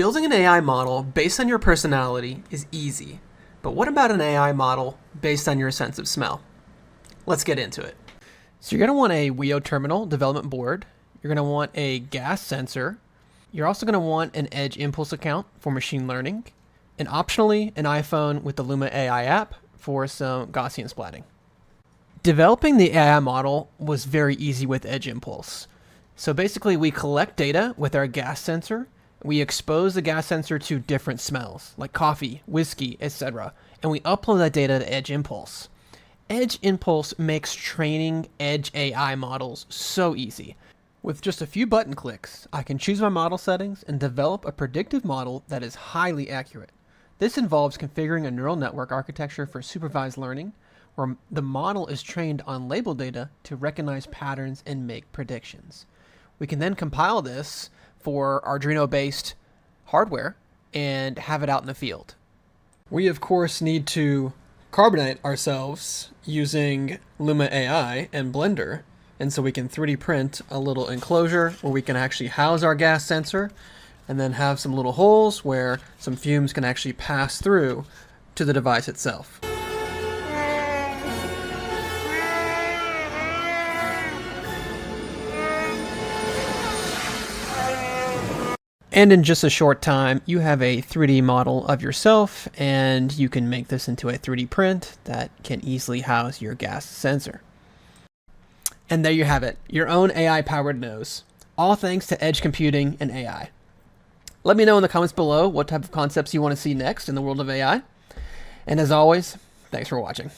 Building an AI model based on your personality is easy, but what about an AI model based on your sense of smell? Let's get into it. So you're going to want a Wio Terminal development board. You're going to want a gas sensor. You're also going to want an edge impulse account for machine learning, and optionally an iPhone with the Luma AI app for some Gaussian splatting. Developing the AI model was very easy with edge impulse. So basically we collect data with our gas sensor. We expose the gas sensor to different smells like coffee, whiskey, etc. And we upload that data to Edge Impulse. Edge Impulse makes training Edge AI models so easy. With just a few button clicks, I can choose my model settings and develop a predictive model that is highly accurate. This involves configuring a neural network architecture for supervised learning, where the model is trained on label data to recognize patterns and make predictions. We can then compile this for Arduino-based hardware and have it out in the field. We, of course, need to carbonate ourselves using Luma AI and Blender, and so we can 3D print a little enclosure where we can actually house our gas sensor and then have some little holes where some fumes can actually pass through to the device itself. And in just a short time, you have a 3D model of yourself, and you can make this into a 3D print that can easily house your gas sensor. And there you have it, your own AI-powered nose. All thanks to edge computing and AI. Let me know in the comments below what type of concepts you want to see next in the world of AI. And as always, thanks for watching.